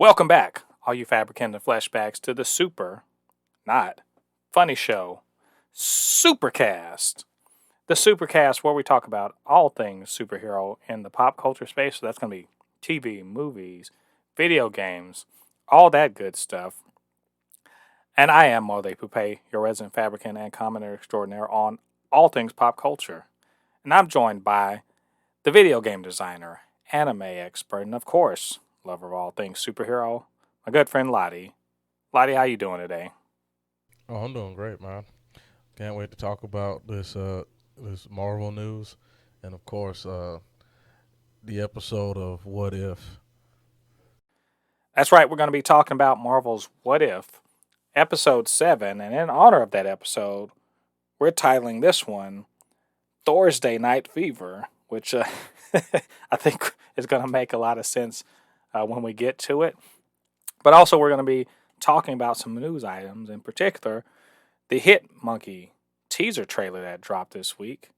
Welcome back, all you Fabricans and Fleshbags, to the not funny show, Supercast. The Supercast, where we talk about all things superhero in the pop culture space. So that's going to be TV, movies, video games, all that good stuff. And I am Mole Poupée, your resident Fabricant and commentator extraordinaire on all things pop culture. And I'm joined by the video game designer, anime expert, and of course, lover of all things superhero, my good friend LADI. LADI, how you doing today? Oh, I'm doing great, man. Can't wait to talk about this Marvel news, and of course, the episode of What If. That's right, we're going to be talking about Marvel's What If, episode 7, and in honor of that episode, we're titling this one Thors-Day Night Fever, which I think is going to make a lot of sense when we get to it. But also, we're going to be talking about some news items, in particular, the Hit Monkey teaser trailer that dropped this week.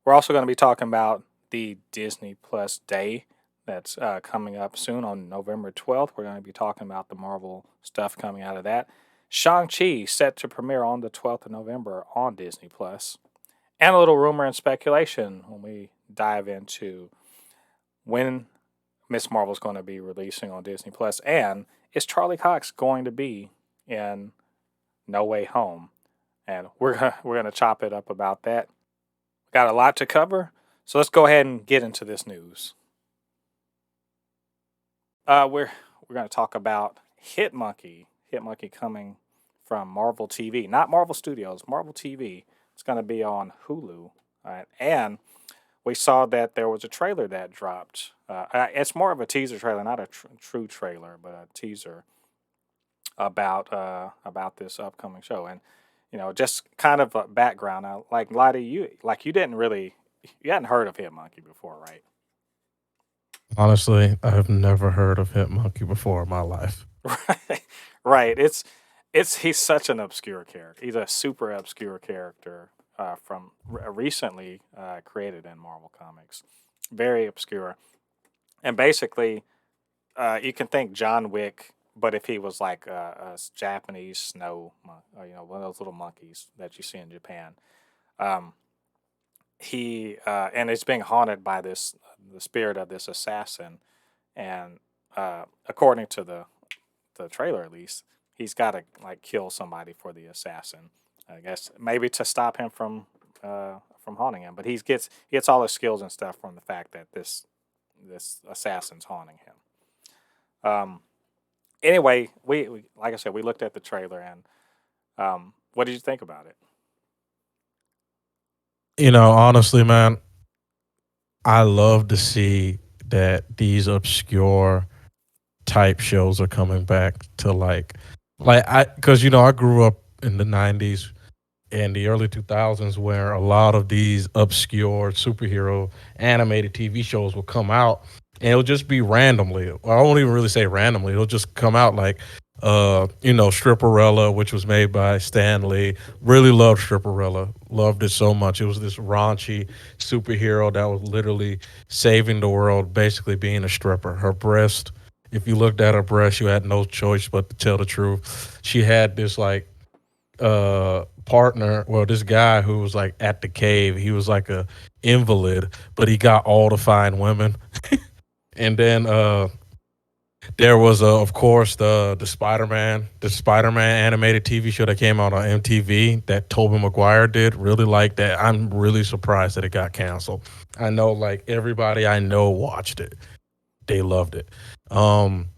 We're also going to be talking about the Disney Plus Day that's coming up soon on November 12th. We're going to be talking about the Marvel stuff coming out of that. Shang-Chi set to premiere on the 12th of November on Disney Plus. And a little rumor and speculation when we dive into when Miss Marvel's going to be releasing on Disney Plus, and is CHARLIE COX going to be in No Way Home? And we're gonna chop it up about that. Got a lot to cover, so let's go ahead and get into this news. We're gonna talk about Hit Monkey coming from Marvel TV, not Marvel Studios, Marvel TV. It's gonna be on Hulu, and we saw that there was a trailer that dropped. It's more of a teaser trailer, not a true trailer, but a teaser about this upcoming show. And just kind of a background. Like LADI, you didn't really, you hadn't heard of Hit Monkey before, right? Honestly, I've never heard of Hit Monkey before in my life. Right, right. He's such an obscure character. He's a super obscure character from recently created in Marvel Comics. Very obscure. And basically, you can think John Wick, but if he was like a Japanese snow, one of those little monkeys that you see in Japan. Um, he and it's being haunted by the spirit of this assassin, and according to the trailer at least, he's got to like kill somebody for the assassin. I guess maybe to stop him from haunting him, but he gets all his skills and stuff from the fact that this assassin's haunting him. Anyway, we like I said, we looked at the trailer, and what did you think about it? Honestly, man, I love to see that these obscure type shows are coming back to because I grew up in the '90s and the early 2000s where a lot of these obscure superhero animated TV shows will come out, and it'll just be randomly. Well, I won't even really say randomly. It'll just come out like, Stripperella, which was made by Stan Lee. Really loved Stripperella. Loved it so much. It was this raunchy superhero that was literally saving the world, basically being a stripper. Her breast, if you looked at her breast, you had no choice but to tell the truth. She had this like partner, well, this guy who was like at the cave. He was like a invalid, but he got all the fine women. And then there was of course the Spider-Man animated TV show that came out on MTV that Tobey Maguire did. Really like that. I'm really surprised that it got canceled. I know like everybody I know watched it. They loved it. Um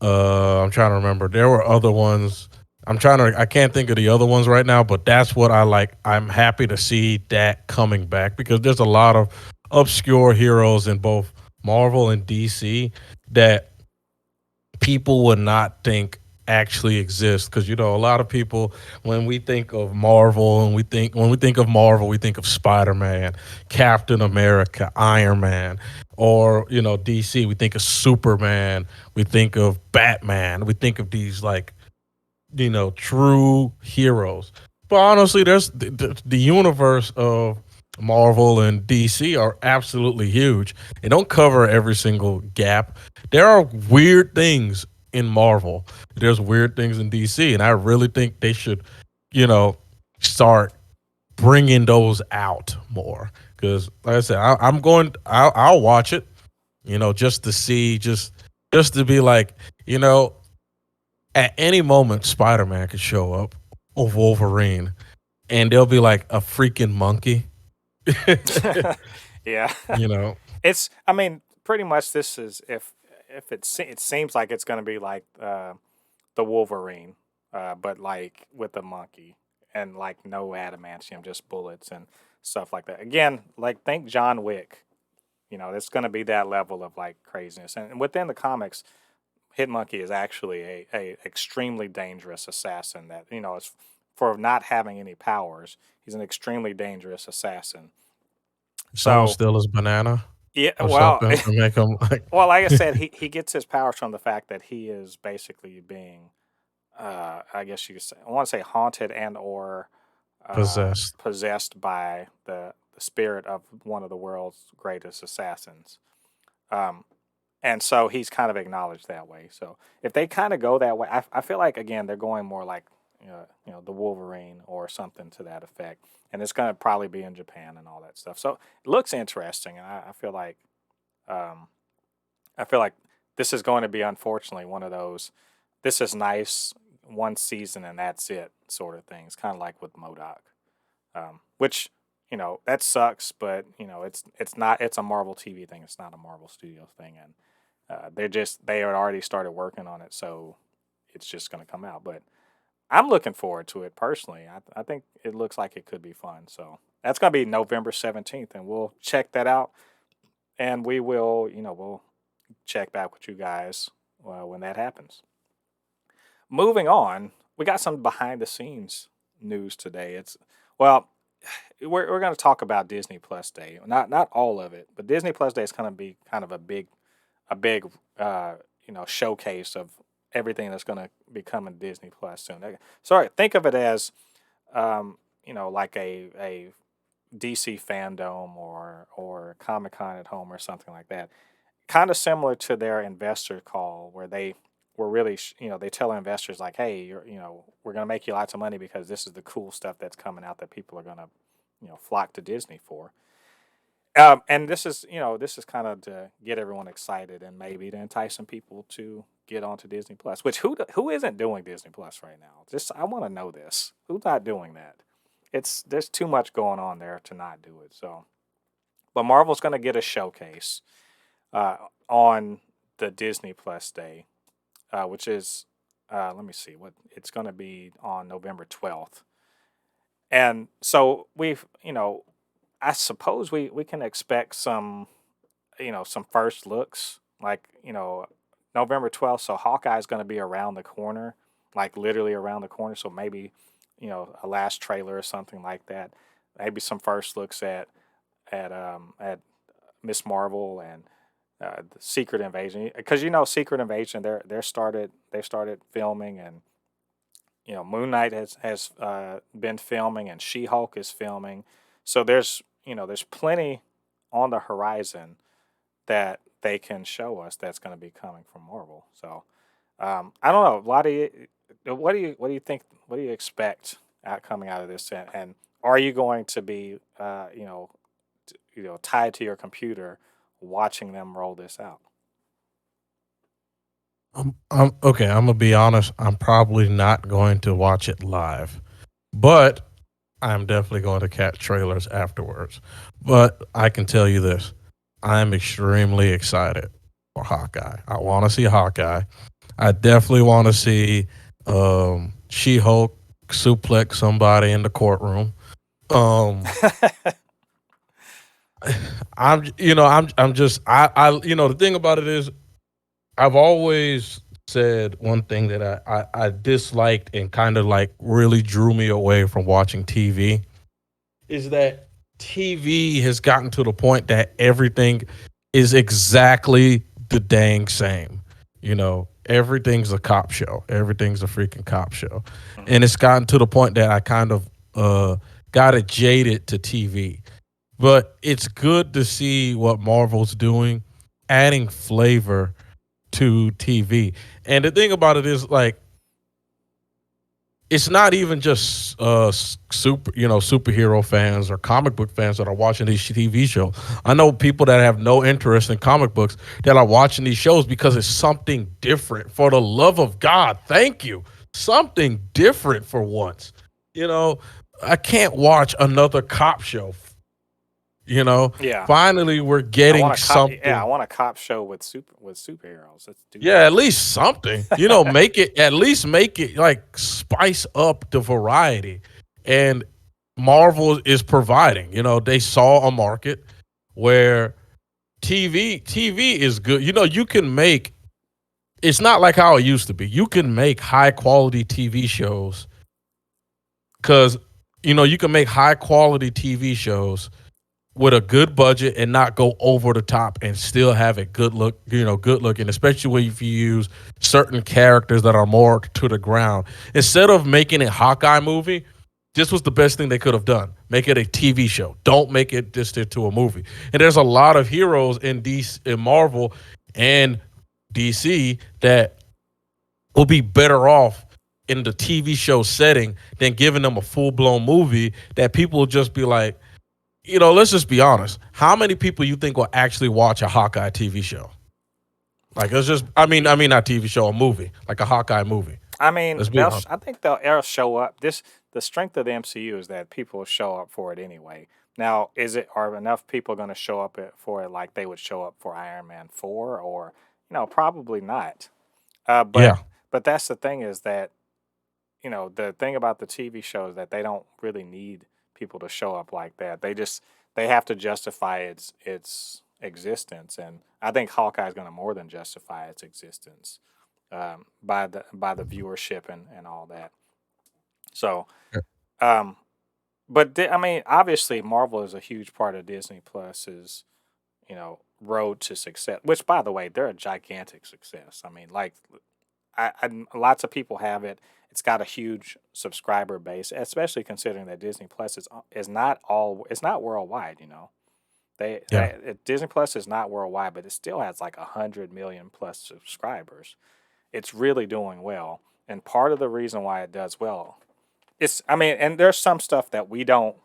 I'm trying to remember. There were other ones. I can't think of the other ones right now, but that's what I like. I'm happy to see that coming back because there's a lot of obscure heroes in both Marvel and DC that people would not think actually exist. Because a lot of people, when we think of Marvel, and we think of Marvel, we think of Spider-Man, Captain America, Iron Man, or DC, we think of Superman, we think of Batman, we think of these like true heroes. But honestly, there's the universe of Marvel and DC are absolutely huge. They don't cover every single gap. There are weird things in Marvel. There's weird things in DC, and I really think they should, you know, start bringing those out more. Because, like I said, I'm going. I'll watch it, just to see, just to be like, you know, at any moment, Spider Man could show up, or Wolverine, and they'll be like a freaking monkey. Yeah. you know, I mean, pretty much this is if it seems like it's going to be like the Wolverine, but like with a monkey and like no adamantium, just bullets and stuff like that. Again, like think John Wick. It's going to be that level of like craziness. And within the comics, Hitmonkey is actually a extremely dangerous assassin that is for not having any powers. He's an extremely dangerous assassin. someone So steal his banana yeah, or well, something to make him like well, like I said, he gets his powers from the fact that he is basically being, I guess you could say, I want to say haunted and or possessed. possessed by the spirit of one of the world's greatest assassins. Um, and so he's kind of acknowledged that way. So if they kind of go that way, I feel like again they're going more like the Wolverine or something to that effect, and it's going to probably be in Japan and all that stuff. So it looks interesting, and um, I feel like this is going to be unfortunately one of those. This is nice one season and that's it sort of things, kind of like with Modoc, which that sucks, but it's not it's a Marvel TV thing. It's not a Marvel Studios thing, and they had already started working on it, so it's just going to come out. But I'm looking forward to it personally. I think it looks like it could be fun. So that's going to be November 17th, and we'll check that out, and we'll check back with you guys when that happens. Moving on, we got some behind the scenes news today. Well, we're going to talk about Disney Plus Day. Not all of it, but Disney Plus Day is going to be kind of a big showcase of everything that's going to be coming to Disney Plus soon. Sorry, think of it as like a DC fandom or Comic Con at home or something like that. Kind of similar to their investor call where they were really they tell investors like, hey, we're going to make you lots of money because this is the cool stuff that's coming out that people are going to flock to Disney for. And this is kind of to get everyone excited and maybe to entice some people to get onto Disney Plus. Which who isn't doing Disney Plus right now? Just I want to know this. Who's not doing that? There's too much going on there to not do it. So, but Marvel's going to get a showcase on the Disney Plus Day, which is let me see what it's going to be on November 12th. And so I suppose we can expect some first looks like November 12th. So Hawkeye is going to be around the corner, like literally around the corner. So maybe a last trailer or something like that. Maybe some first looks at Miss Marvel and the Secret Invasion, because Secret Invasion they started filming, and Moon Knight has been filming, and She Hulk is filming. So there's plenty on the horizon that they can show us that's going to be coming from Marvel. So I don't know. What do you think? What do you expect coming out of this? And are you going to be tied to your computer watching them roll this out? I'm okay. I'm gonna be honest. I'm probably not going to watch it live, but I'm definitely going to catch trailers afterwards. But I can tell you this: I'm extremely excited for Hawkeye. I want to see Hawkeye. I definitely want to see She Hulk suplex somebody in the courtroom. Um, I'm just, the thing about it is, I've always said one thing that I disliked and kind of like really drew me away from watching TV is that TV has gotten to the point that everything is exactly the dang same. Everything's a cop show. Everything's a freaking cop show. Mhm. And it's gotten to the point that I kind of got it jaded to TV. But it's good to see what Marvel's doing, adding flavor to TV. And the thing about it is like it's not even just superhero fans or comic book fans that are watching these TV shows. I know people that have no interest in comic books that are watching these shows because it's something different. For the love of God, thank you. Something different for once. You know, I can't watch another cop show. You know, Yeah, finally we're I want getting a cop. Yeah, I something. want a cop show with superheroes. Let's do Yeah, that. at least something. You know, make it at least make it like spice up the variety. And Marvel is providing. You know, they saw a market where TV is good. You know, you can make it's not like how it used to be. You can make high quality TV shows cuz you know, you can make high quality TV shows with a good budget and not go over the top and still have it good look, you know, good looking, especially if you use certain characters that are more to the ground. Instead of making a Hawkeye movie, this was the best thing they could have done. Make it a TV show. Don't make it just into a movie. And there's a lot of heroes in DC, in Marvel and DC that will be better off in the TV show setting than giving them a full blown movie that people will just be like, you know, let's just be honest. How many people you think will actually watch a Hawkeye TV show? Like it's just, I mean, not TV show, a movie, like a Hawkeye movie. I mean, Let's be honest. I think they'll show up. The strength of the MCU is that people will show up for it anyway. Now, are enough people going to show up for it like they would show up for Iron Man 4, or probably not. Uh, but Yeah, but that's the thing, is that the thing about the TV show is that they don't really need people to show up like that. They have to justify its existence, and I think Hawkeye is going to more than justify its existence, by the viewership and all that. So, um, but I mean, obviously, Marvel is a huge part of Disney Plus's road to success. Which, by the way, they're a gigantic success. I mean, like, lots of people have it. It's got a huge subscriber base, especially considering that Disney Plus it's not worldwide. yeah. Disney Plus is not worldwide, but it still has like 100 million plus subscribers. It's really doing well, and part of the reason why it does well, I mean, and there's some stuff that we don't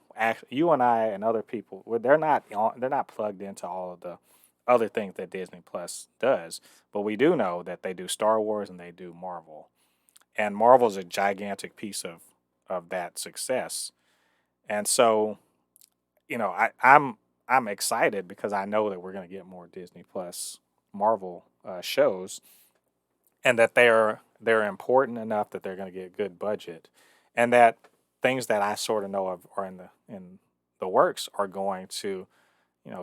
you and I and other people, they're not plugged into all of the other things that Disney Plus does, but we do know that they do Star Wars and they do Marvel, and Marvel's a gigantic piece of that success. And so, I'm excited because I know that we're going to get more Disney Plus Marvel shows, and that they're important enough that they're going to get good budget, and that things that I sort of know of are in the works are going to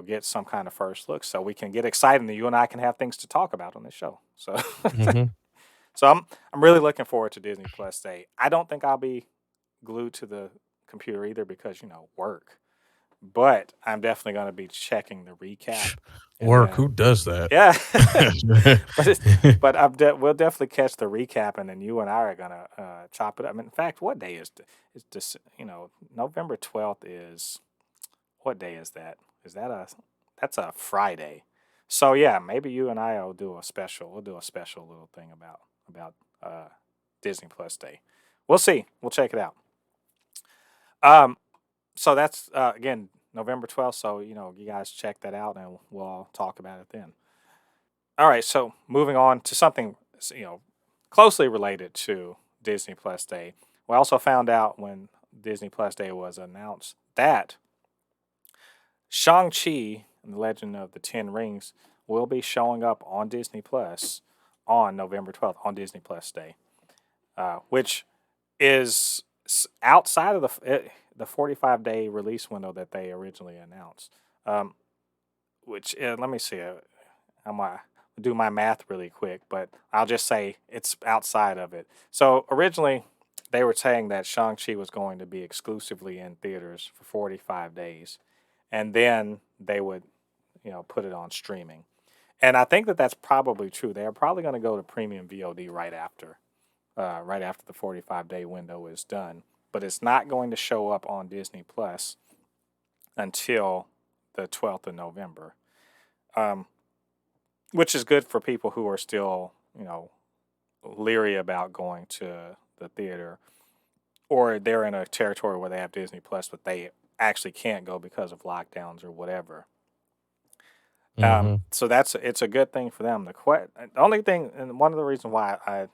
get some kind of first look, so we can get excited and you and I can have things to talk about on this show. So Hmm. so I'm really looking forward to Disney Plus Day. I don't think I'll be glued to the computer either because work, but I'm definitely going to be checking the recap, and Work. then Who does that? yeah. but we'll definitely catch the recap, and then you and I are gonna chop it up. I mean, in fact, what day is this? November 12th is, what day is that? Is that that's a Friday? So yeah, maybe you and I will do a special. We'll do a special little thing about uh, Disney Plus Day. We'll see. We'll check it out. Um, so that's again November 12th. So you guys check that out, and we'll all talk about it then. All right, so moving on to something closely related to Disney Plus Day. We also found out when Disney Plus Day was announced that Shang-Chi and the Legend of the Ten Rings will be showing up on Disney Plus on November 12th on Disney Plus Day, which is outside of the 45-day release window that they originally announced. Um, which let me see. I'm gonna do my math really quick, but I'll just say it's outside of it. So originally, they were saying that Shang-Chi was going to be exclusively in theaters for 45 days, and then they would, put it on streaming. And I think that that's probably true. They are probably going to go to premium VOD right after the 45-day window is done. But it's not going to show up on Disney Plus until the 12th of November. Um, which is good for people who are still, leery about going to the theater, or they're in a territory where they have Disney Plus, but they actually can't go because of lockdowns or whatever. Mm-hmm. So it's a good thing for them. The only thing, and one of the reasons why I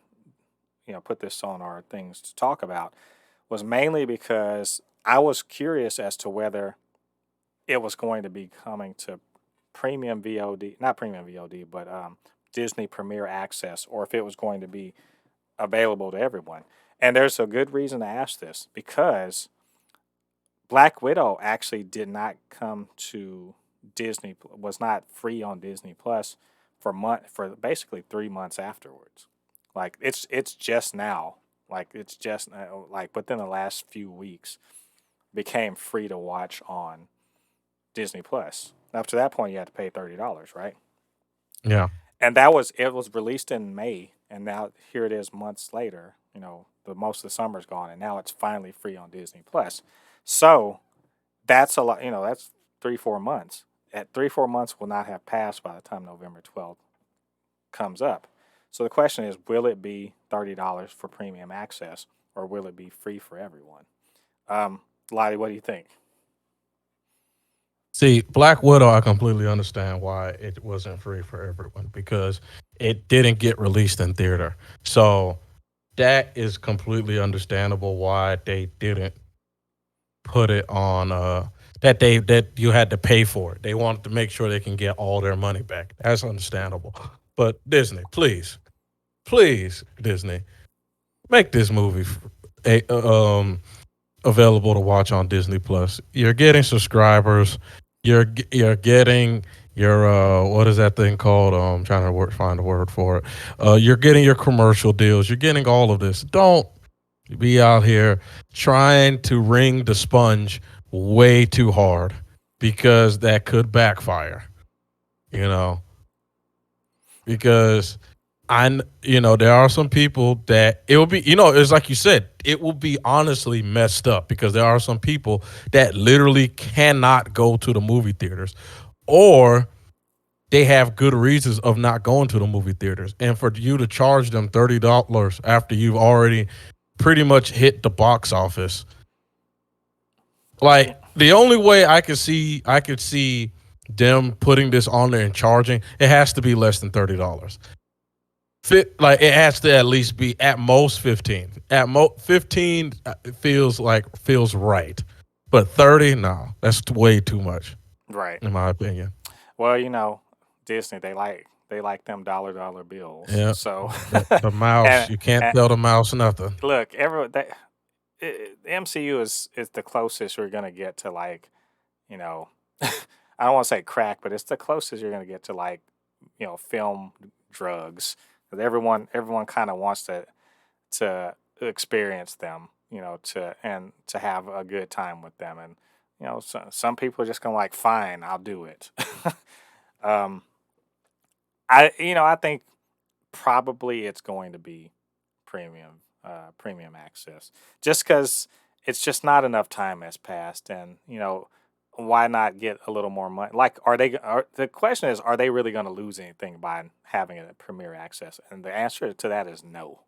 put this on our things to talk about was mainly because I was curious as to whether it was going to be coming to premium VOD, not premium VOD, but Disney Premier Access, or if it was going to be available to everyone. And there's a good reason to ask this because Black Widow actually did not come to Disney, was not free on Disney Plus for basically 3 months afterwards. Like it's just now, like it's just like within the last few weeks became free to watch on Disney Plus. Up to that point, you had to pay $30, right? Yeah. And it was released in May, and now here it is months later. The most of the summer's gone, and now it's finally free on Disney Plus. So that's a lot. That's 3 4 months. At 3 4 months will not have passed by the time November 12th comes up. So the question is, will it be $30 for premium access, or will it be free for everyone? Lottie, what do you think? See, Black Widow, I completely understand why it wasn't free for everyone because it didn't get released in theater. So that is completely understandable why they didn't put it on that you had to pay for it. They wanted to make sure they can get all their money back. That's understandable. But Disney, please, Disney, make this movie available to watch on Disney Plus. You're getting subscribers. You're getting your what is that thing called? I'm trying to find a word for it. You're getting your commercial deals. You're getting all of this. Don't be out here trying to wring the sponge way too hard because that could backfire. You know, because there are some people that it will be, it's like you said, it will be honestly messed up because there are some people that literally cannot go to the movie theaters or they have good reasons of not going to the movie theaters. And for you to charge them $30 after you've already pretty much hit the box office, like the only way I could see them putting this on there and charging, it has to be less than $30. Like it has to at least be at most 15. 15 feels right. But 30, no. That's way too much Right. in my opinion. Well, Disney, they like them dollar bills. Yeah. So The mouse, and, you can't and tell the mouse nothing. look, the MCU is the closest you're gonna get to like, you know, I don't want to say crack, but it's the closest you're gonna get to like, film drugs. Because everyone kind of wants to experience them, to have a good time with them, and some people are just gonna like, fine, I'll do it. um, I think probably it's going to be premium access, just because it's just not enough time has passed, and why not get a little more money? Like, the question is, are they really going to lose anything by having it at premiere access? And the answer to that is no,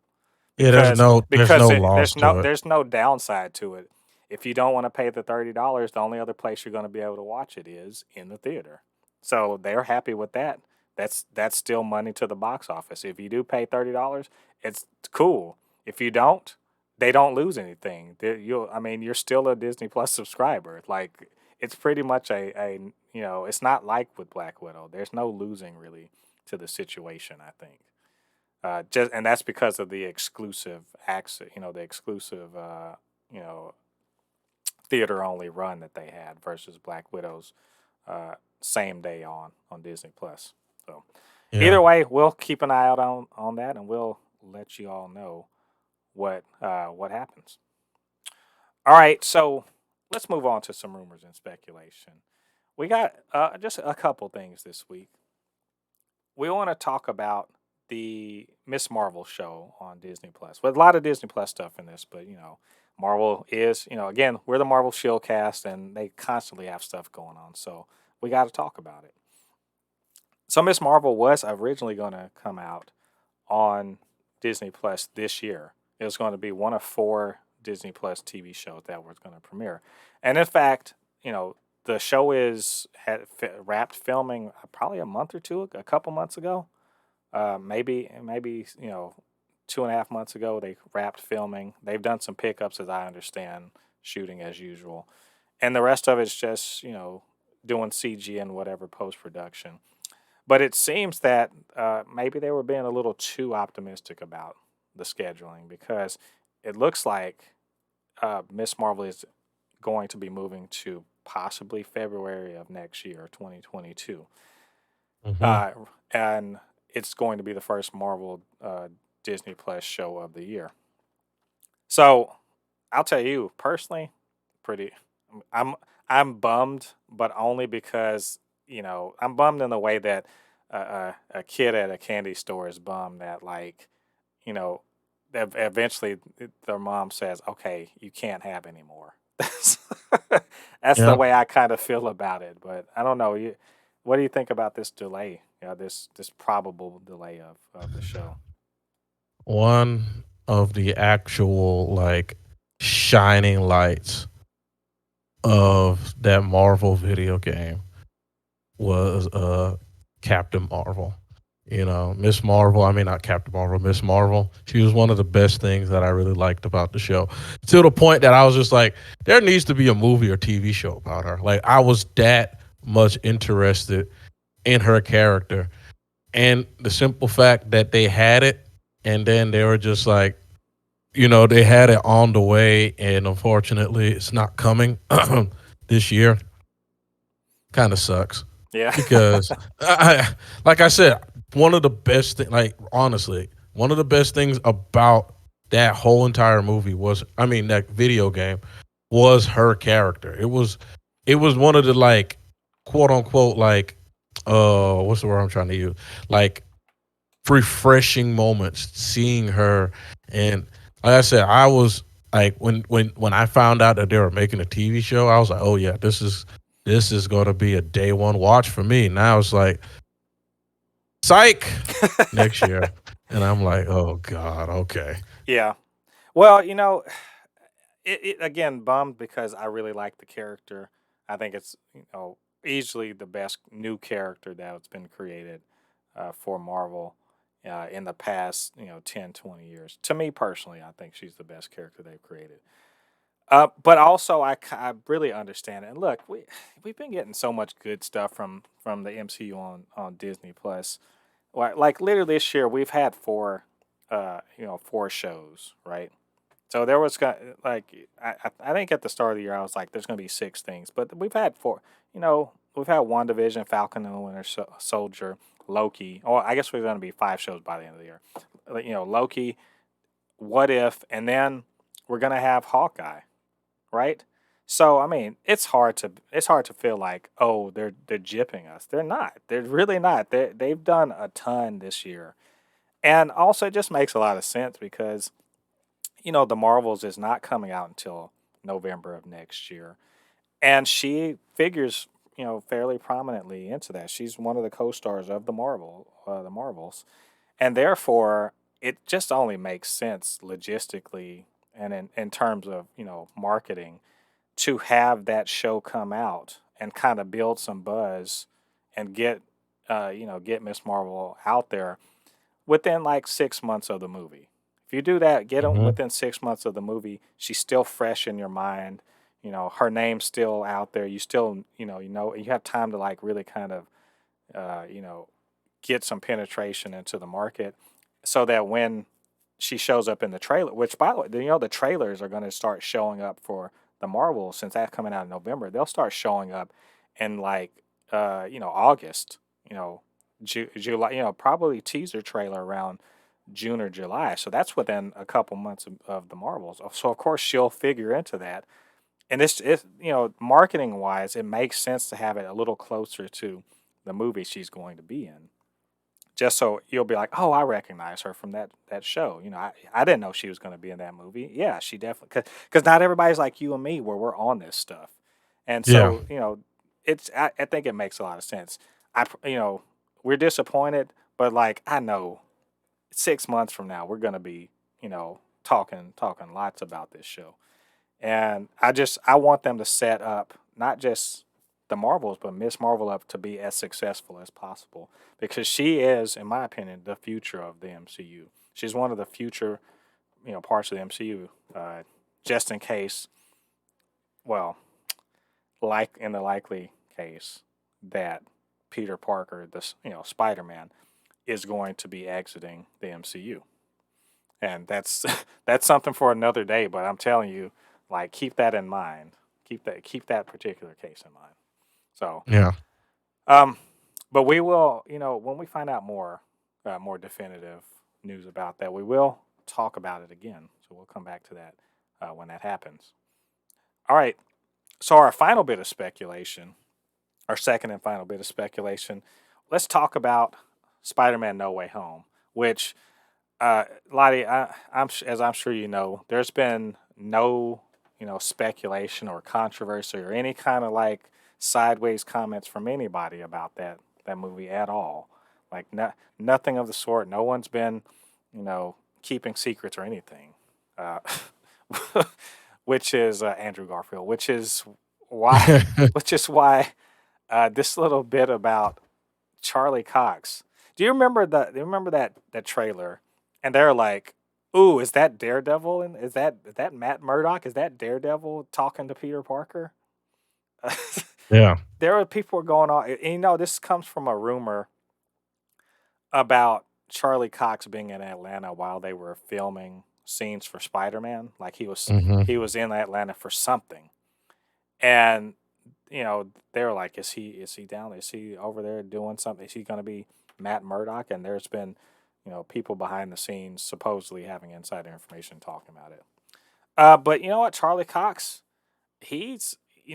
Yeah, because there's no there's loss no to it. there's no downside to it. If you don't want to pay the $30, the only other place you're going to be able to watch it is in the theater. So they're happy with that. That's still money to the box office. If you do pay $30, it's cool. If you don't, they don't lose anything. I mean, you're still a Disney Plus subscriber. Like, it's pretty much it's not like with Black Widow. There's no losing really to the situation, I think. And that's because of the exclusive access, the exclusive, you know, theater only run that they had versus Black Widow's same day on Disney Plus. So Yeah. either way, we'll keep an eye out on that, and we'll let you all know what happens. All right, so let's move on to some rumors and speculation. We got just a couple things this week. We want to talk about the Miss Marvel show on Disney Plus. With a lot of Disney Plus stuff in this, but Marvel is, again, we're the Marvel Shield cast, and they constantly have stuff going on, so we got to talk about it. So Miss Marvel was originally going to come out on Disney Plus this year. It was going to be one of 4 Disney Plus TV shows that was going to premiere. And in fact, the show wrapped filming probably a month or two, a couple months ago. Maybe 2.5 months ago they wrapped filming. They've done some pickups, as I understand, shooting as usual, and the rest of it's just doing CG and whatever post production. But it seems that maybe they were being a little too optimistic about the scheduling, because it looks like Miss Marvel is going to be moving to possibly February of next year, 2022. Hmm. Uh, and it's going to be the first Marvel Disney Plus show of the year. So I'll tell you personally, pretty. I'm I'm bummed, but only because I'm bummed in the way that a kid at a candy store is bummed that, like, you know eventually their mom says, "Okay, you can't have any more." That's the Yeah. way I kind of feel about it. But I don't know. What do you think about this delay? This probable delay of the show. One of the actual like shining lights of that Marvel video game was Captain Marvel. Miss Marvel, I mean not Captain Marvel, Miss Marvel. She was one of the best things that I really liked about the show. To the point that I was just like, there needs to be a movie or TV show about her. Like I was that much interested in her character. And the simple fact that they had it and then they were just like, they had it on the way and unfortunately it's not coming this year kind of sucks Yeah. because like I said, one of the best things, like honestly, one of the best things about that whole entire movie was, I mean, that video game was her character. It was one of the like quote unquote like what's the word I'm trying to use, like refreshing moments seeing her. And like I said, I was like when I found out that they were making a TV show, I was like, oh yeah, this is going to be a day one watch for me. Now it's like psych next year, and I'm like, oh god, okay. Yeah. Well, it again bummed because I really like the character. I think it's easily the best new character that's been created for Marvel in the past 10-20 years. To me personally, I think she's the best character they've created. But also, I really understand it. And look, we've been getting so much good stuff from the MCU on Disney Plus. Like literally this year, we've had 4 shows, right? So there was like I think at the start of the year I was like, there's going to be 6 things, but we've had 4. We've had WandaVision, Falcon and the Winter Soldier, Loki. Oh, I guess we're going to be 5 shows by the end of the year. Loki, What If, and then we're going to have Hawkeye, right? So I mean, it's hard to feel like, oh, they're gypping us. They're not. They're really not. They've done a ton this year, and also it just makes a lot of sense because the Marvels is not coming out until November of next year. And she figures, fairly prominently into that. She's one of the co-stars of the Marvels. And therefore, it just only makes sense logistically and in terms of, marketing to have that show come out and kind of build some buzz and get Miss Marvel out there within like 6 months of the movie. If you do that, get them Hmm. within 6 months of the movie. She's still fresh in your mind. Her name's still out there. You still, you have time to like really kind of, uh, you know, get some penetration into the market, so that when she shows up in the trailer, which by the way, the trailers are going to start showing up for the Marvel since that's coming out in November. They'll start showing up in like, August. You know, July. Probably teaser trailer around June or July. So that's within a couple months of the Marvels. So of course she'll figure into that. And it's marketing wise, it makes sense to have it a little closer to the movie she's going to be in. Just so you'll be like, oh, I recognize her from that show. I didn't know she was going to be in that movie. Yeah, she definitely, because not everybody's like you and me where we're on this stuff, and Yeah. so I think it makes a lot of sense. I pr- you know we're disappointed, but like I know 6 months from now we're gonna be, talking lots about this show. And I want them to set up not just the Marvels, but Miss Marvel up to be as successful as possible because she is, in my opinion, the future of the MCU. She's one of the future, parts of the MCU. Just in case, well, like in the likely case that Peter Parker, this Spider-Man, is going to be exiting the MCU, and that's that's something for another day. But I'm telling you, like, keep that in mind. Keep that particular case in mind. So, Yeah. um, but we will, when we find out more definitive news about that, we will talk about it again. So we'll come back to that when that happens. All right. So our final bit of speculation, our second and final bit of speculation, let's talk about Spider-Man: No Way Home, which Lottie, as I'm sure you know, there's been no, speculation or controversy or any kind of like sideways comments from anybody about that movie at all. Like nothing of the sort. No one's been, keeping secrets or anything. Uh, which is Andrew Garfield, why, which is why this little bit about Charlie Cox. Do you remember that trailer? And they're like, "Ooh, is that Daredevil? And is that Matt Murdock? Is that Daredevil talking to Peter Parker?" Yeah. There are people going on. And, this comes from a rumor about Charlie Cox being in Atlanta while they were filming scenes for Spider-Man. Like Hmm. he was in Atlanta for something, and they were like, is he down? Is he over there doing something? Is he going to be Matt Murdock? And there's been, people behind the scenes supposedly having insider information talking about it. But you know what, Charlie Cox, he's, he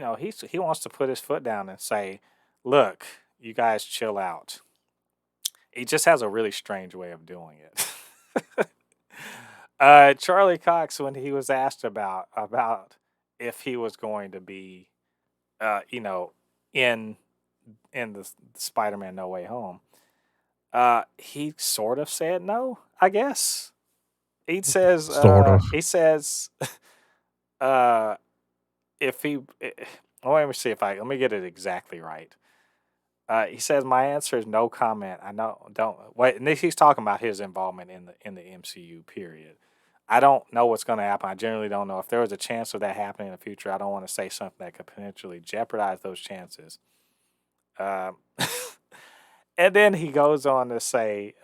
wants to put his foot down and say, look, you guys chill out. He just has a really strange way of doing it. Charlie Cox, when he was asked about if he was going to be, in the Spider-Man No Way Home, he sort of said no. I guess Sort of. he says, uh, if he, well, let me see if let me get it exactly right. He says my answer is no comment. I know don't wait. And he's talking about his involvement in the MCU period. I don't know what's going to happen. I generally don't know if there was a chance of that happening in the future. I don't want to say something that could potentially jeopardize those chances. Um, and then he goes on to say,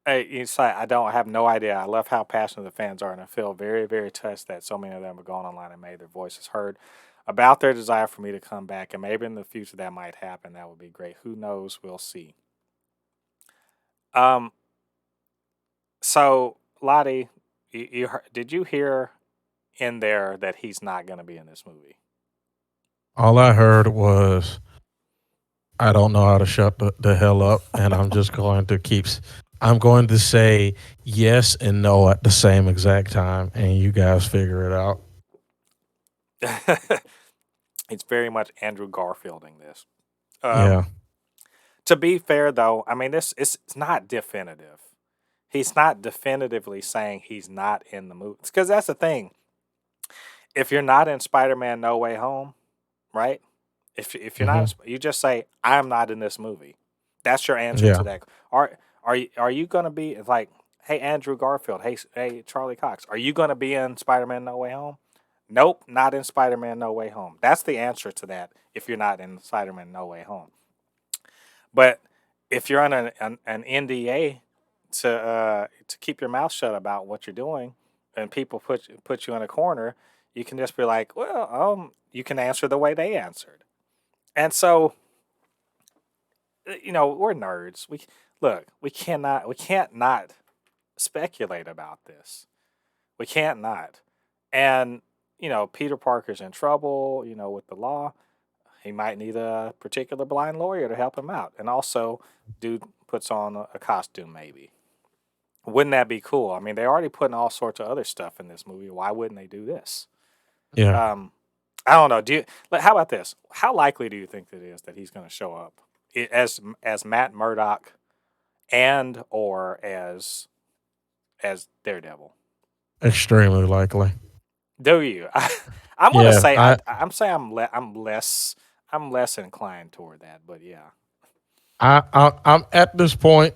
he's like, I have no idea. I love how passionate the fans are, and I feel very, very touched that so many of them are going online and made their voices heard about their desire for me to come back. And maybe in the future that might happen. That would be great. Who knows? We'll see. Um, so Lottie, did you hear in there that he's not going to be in this movie? All I heard was, I don't know how to shut the hell up, and I'm just going to I'm going to say yes and no at the same exact time, and you guys figure it out. It's very much Andrew Garfielding this. Um, Yeah. to be fair, though, I mean this it's not definitive. He's not definitively saying he's not in the movie because that's the thing. If you're not in Spider-Man: No Way Home, right? If you're not, Hmm. you just say I'm not in this movie. That's your answer to Yeah. that. Are you gonna be like, hey Andrew Garfield, hey Charlie Cox, are you gonna be in Spider-Man: No Way Home? Nope, not in Spider-Man: No Way Home. That's the answer to that. If you're not in Spider-Man: No Way Home, but if you're on an NDA to keep your mouth shut about what you're doing, and people put you in a corner, you can just be like, well, you can answer the way they answered. And so, we're nerds. We can't not speculate about this. We can't not. And, Peter Parker's in trouble, with the law. He might need a particular blind lawyer to help him out. And also, dude puts on a costume, maybe. Wouldn't that be cool? I mean, they're already putting all sorts of other stuff in this movie. Why wouldn't they do this? Yeah. Um, I don't know. How about this? How likely do you think it is that he's going to show up as Matt Murdock and or as Daredevil. Extremely likely. Do you? I'm gonna Yeah, say I'm saying I'm less inclined toward that, but yeah. I'm at this point.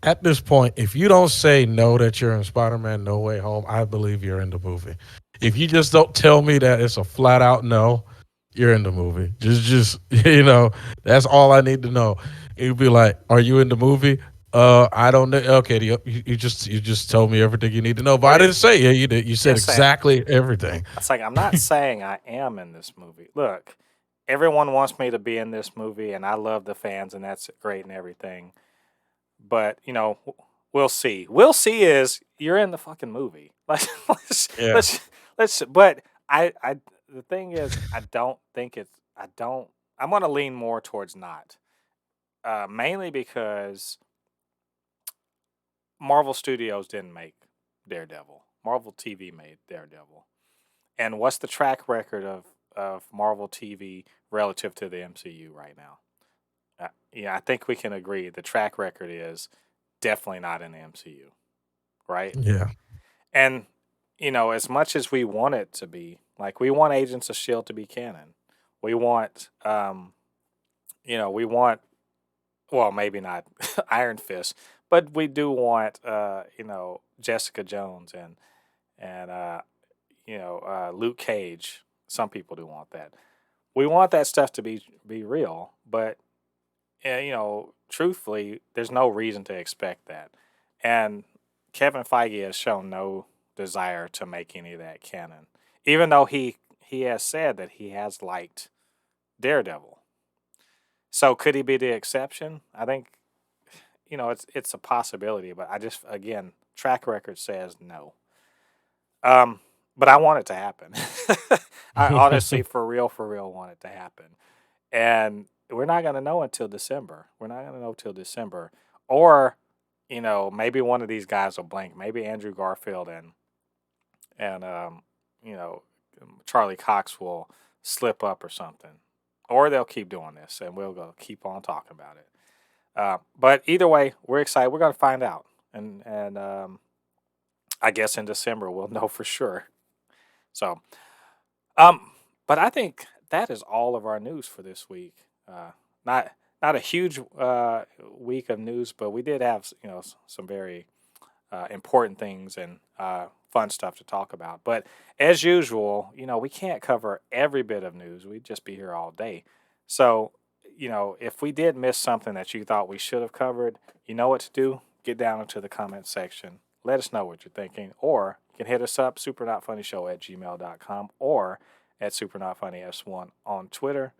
At this point, if you don't say no that you're in Spider-Man No Way Home, I believe you're in the movie. If you just don't tell me that it's a flat out no, you're in the movie. Just that's all I need to know. You'd be like, "Are you in the movie?" I don't know. Okay, you just told me everything you need to know, but Or I didn't say yeah. You did. You said just say exactly everything. it's like I'm not saying I am in this movie. Look, everyone wants me to be in this movie, and I love the fans, and that's great and everything. But we'll see. We'll see is you're in the fucking movie. Like Yeah, let's let's. But I the thing is I don't think it's I don't. I'm gonna lean more towards not. Mainly because Marvel Studios didn't make Daredevil. Marvel TV made Daredevil. And what's the track record of Marvel TV relative to the MCU right now? Yeah, I think we can agree the track record is definitely not in the MCU, right? yeah, And as much as we want it to be, like we want Agents of Shield to be canon. We want we want well, maybe not Iron Fist, but we do want Jessica Jones and Luke Cage. Some people do want that. We want that stuff to be real, but truthfully, there's no reason to expect that. And Kevin Feige has shown no desire to make any of that canon, even though he has said that he has liked Daredevil. So could he be the exception? I think it's a possibility, but I just again track record says no. Um, but I want it to happen. I honestly, for real, want it to happen. And we're not going to know until December. We're not going to know till December, or maybe one of these guys will blink. Maybe Andrew Garfield and you know Charlie Cox will slip up or something, or they'll keep doing this, and we'll go keep on talking about it. But either way, we're excited. We're going to find out, and I guess in December we'll know for sure. So, um, but I think that is all of our news for this week. Not not a huge week of news, but we did have some very important things and fun stuff to talk about. But as usual, we can't cover every bit of news. We'd just be here all day. So, if we did miss something that you thought we should have covered, you know what to do. Get down into the comment section. Let us know what you're thinking. Or you can hit us up, supernotfunnyshow at gmail.com or at supernotfunnys1 on Twitter.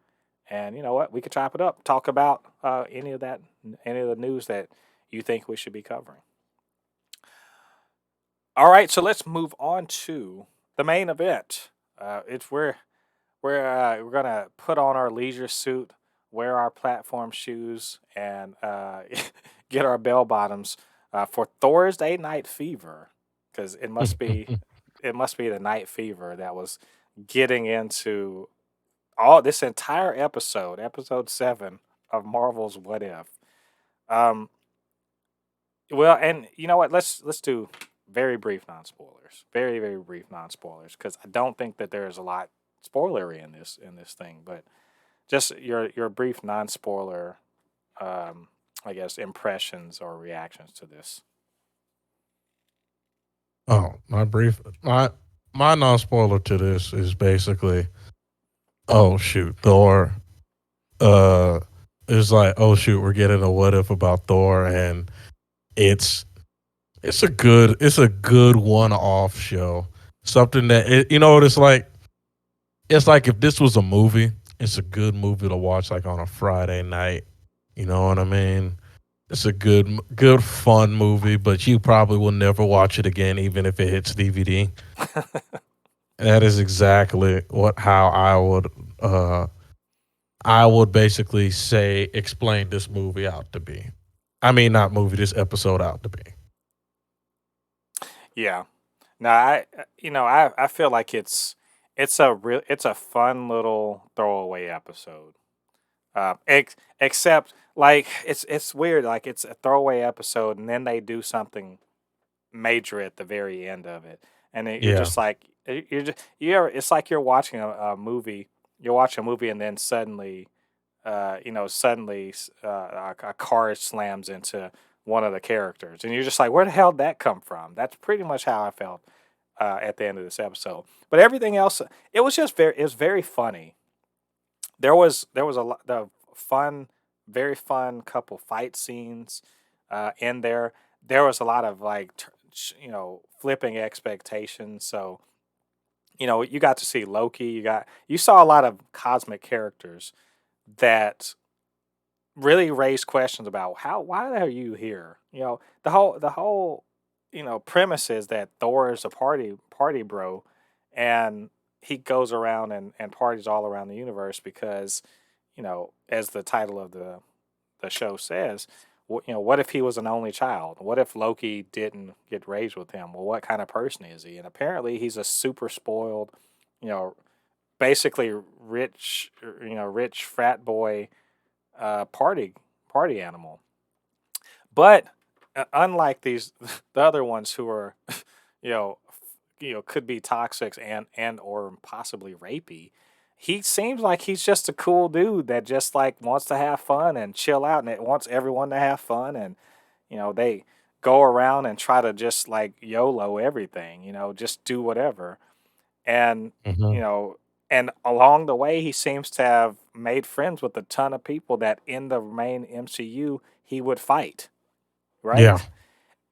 And you know what? We could chop it up, talk about any of that, any of the news that you think we should be covering. All right, so let's move on to the main event. It's we're gonna put on our leisure suit, wear our platform shoes, and get our bell bottoms for Thors-Day Night Fever, because it must be the night fever that was getting into all this entire episode 7 of Marvel's What If. Um, well, and you know what? Let's do very brief non spoilers. Very very brief non spoilers because I don't think that there is a lot spoilery in this thing, but just your brief non spoiler, I guess impressions or reactions to this. Oh, my non spoiler to this is basically, oh shoot, Thor. Uh, it's like, oh shoot, we're getting a what if about Thor, and it's it's a good one off show. Something that what it's like. It's like if this was a movie, it's a good movie to watch like on a Friday night. You know what I mean? It's a good fun movie, but you probably will never watch it again, even if it hits DVD. That is exactly what how uh I would basically say explain this movie out to be. I mean, not movie, this episode out to be. Yeah. No, I feel like it's a fun little throwaway episode. Except like it's weird. Like it's a throwaway episode, and then they do something major at the very end of it, and you're Yeah. just like you're just you're. It's like you're watching a movie. You're watching a movie, and then suddenly, a car slams into one of the characters, and you're just like, where the hell did that come from? That's pretty much how I felt at the end of this episode. But everything else, it was very funny. There was a lot of fun, very fun couple fight scenes in there. There was a lot of like flipping expectations. So you got to see Loki. You saw a lot of cosmic characters that really raised questions about why the hell are you here? The whole premise is that Thor is a party bro, and he goes around and parties all around the universe because as the title of the show says, what if he was an only child? What if Loki didn't get raised with him? Well, what kind of person is he? And apparently he's a super spoiled, you know basically rich frat boy uh, party party animal. But unlike these the other ones who are you know could be toxic and or possibly rapey, he seems like he's just a cool dude that just like wants to have fun and chill out, and it wants everyone to have fun, and they go around and try to just like YOLO everything, just do whatever. And you Hmm. know and along the way he seems to have made friends with a ton of people that in the main MCU he would fight, Yeah. right?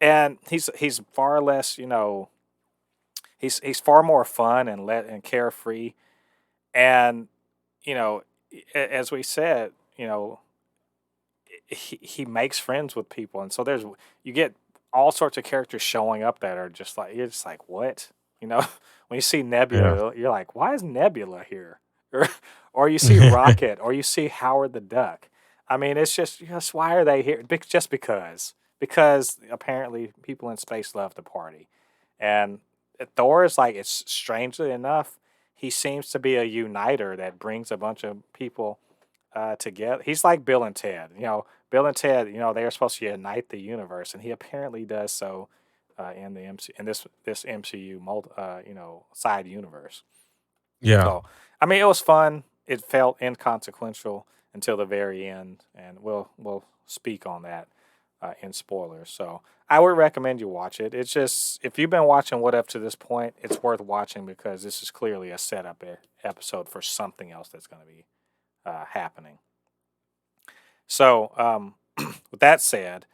And he's far less, he's far more fun and carefree. And you know as we said, he makes friends with people, and so you get all sorts of characters showing up that are just like, you're just like, what, you know when you see Yeah. Nebula, you're like, why is Nebula here? or or you see Rocket, or you see Howard the Duck. I mean, it's just why are they here? Just because apparently people in space love to party. And Thor is like, it's strangely enough, he seems to be a uniter that brings a bunch of people together. He's like Bill and Ted. Bill and Ted, they are supposed to unite the universe, and he apparently does so in the MC in this MCU side universe. Yeah. So, I mean, it was fun. It felt inconsequential until the very end, and we'll speak on that in spoilers. So, I would recommend you watch it. It's just, if you've been watching What If to this point, it's worth watching because this is clearly a setup episode for something else that's going to be happening. So, with that said,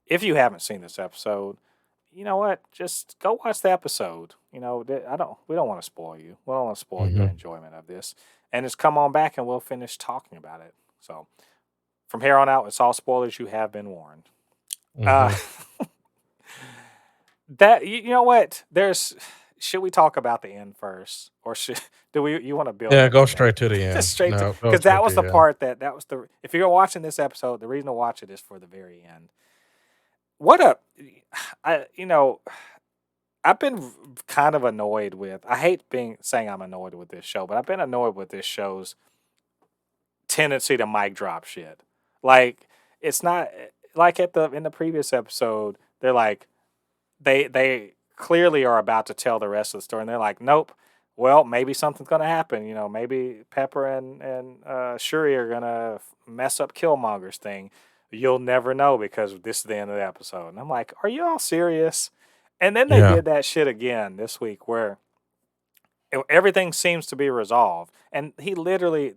if you haven't seen this episode, you know what? Just go watch the episode. I don't. We don't want to spoil you. We don't want to spoil your Hmm. enjoyment of this. And just come on back, and we'll finish talking about it. So from here on out, it's all spoilers. You have been warned. Uh, Hmm. that you know what? There's. Should we talk about the end first, or should do we? You want to build Yeah. up Go to that? straight to the end. Just straight to, No, go because that straight was to the the end. part that was the. If you're watching this episode, the reason to watch it is for the very end. What a, I I've been kind of annoyed with. I hate being saying I'm annoyed with this show, but I've been annoyed with this show's tendency to mic drop shit. Like, it's not like at the in the previous episode. They're like, they clearly are about to tell the rest of the story, and they're like, nope. Well, maybe something's gonna happen. Maybe Pepper and Shuri are gonna mess up Killmonger's thing. You'll never know because this is the end of the episode. And I'm like, are you all serious? And then they Yeah. did that shit again this week where everything seems to be resolved. And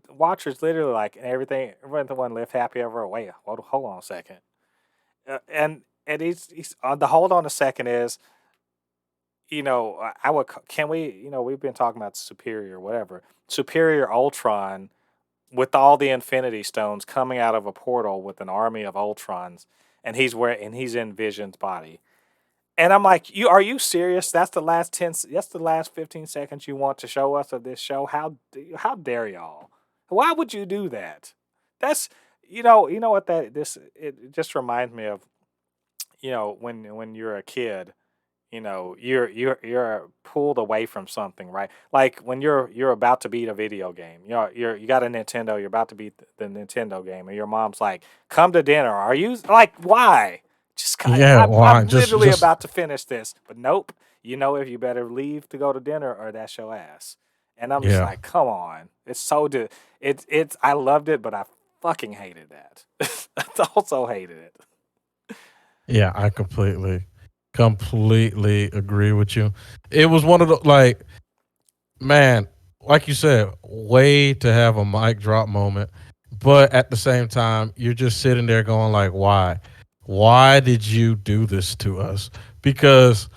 Watcher's literally like, and everyone lived happy ever. Wait, hold on a second. And he's on the hold on a second is, I would, can we, we've been talking about Superior, whatever. Superior Ultron with all the Infinity Stones coming out of a portal with an army of Ultrons, and he's in Vision's body. And I'm like, are you serious? That's the last 15 seconds you want to show us of this show? How dare y'all? Why would you do that? That's you know what that this it just reminds me of, when you're a kid, you're pulled away from something, right? Like when you're about to beat a video game. You got a Nintendo, you're about to beat the Nintendo game, and your mom's like, "Come to dinner." Are you like, why? Yeah, why? I'm Just literally just about to finish this, but nope. If you better leave to go to dinner, or that's your ass. And I'm just yeah. like, come on. It's I loved it, but I fucking hated that. I also hated it. Yeah, I completely agree with you. It was one of the like, man, like you said, way to have a mic drop moment, but at the same time, you're just sitting there going like, why? Why did you do this to us? Because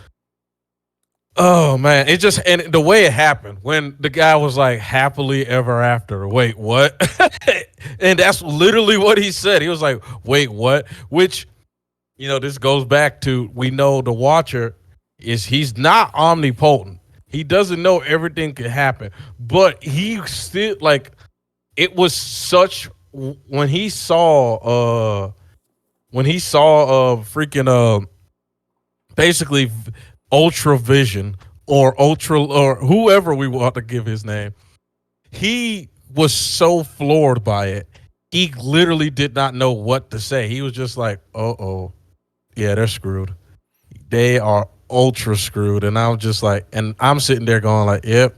oh man, it just and the way it happened when the guy was like happily ever after. Wait, what? And that's literally what he said. He was like, "Wait, what?" Which this goes back to we know the Watcher is he's not omnipotent. He doesn't know everything could happen, but he still like it was such when he saw freaking basically ultra vision or ultra or whoever we want to give his name. He was so floored by it. He literally did not know what to say. He was just like, "Oh, yeah, they're screwed. They are ultra screwed." And I'm just like, and I'm sitting there going like, "Yep,